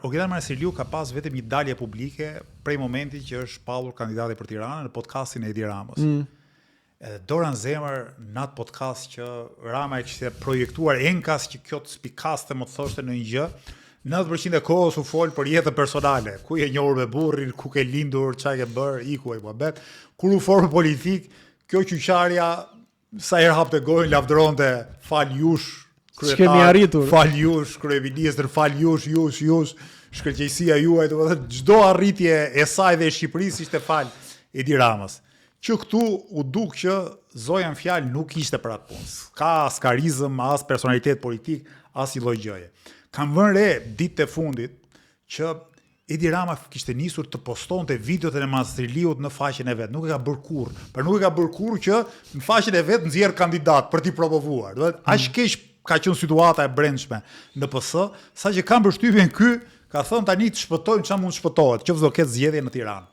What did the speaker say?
Ogjedar Marceliu ka pas vetëm një dalje publike prej momentit që është shpallur kandidati për Tiranën në podcastin e Edi Ramës. Edhe Doran Zemër në atë podcast që Rama e kishte projektuar enkas që kjo të spikaste më të thoshte në një gjë, 90% e kohës u fol për jetën personale, ku je njohur me burrin, ku ke lindur, çfarë ke bër, iku ai muhabet. Kur u formë politik, kjo qyqarja sa herë hapte gojën lavdëronte fal jush kryetar, fal jush kryeministër, fal jush, shkëlqësia juaj, domethënë çdo arritje e saj dhe e Shqipërisë ishte fal Edi Ramës. Që këtu u duk që Zojan Fjalë nuk ishte për atë punë. Ka as karizëm, as personalitet politik, as i lloj gjëje. Kam vënë re ditët e fundit që Edi Rama kishte nisur të postonte videot e Marceliut në faqen e vet. Nuk e ka bërë kurrë. Por nuk e ka bërë kurrë që në faqen e vet nxjerr kandidat për t'i promovuar. Do të aq keq ka qenë situata e brendshme në PS, saqë kanë përshtypjen ky ka thënë tani të shpëtojmë çfarë mund të shpëtohet, qoftë do ketë zgjedhje në Tiranë.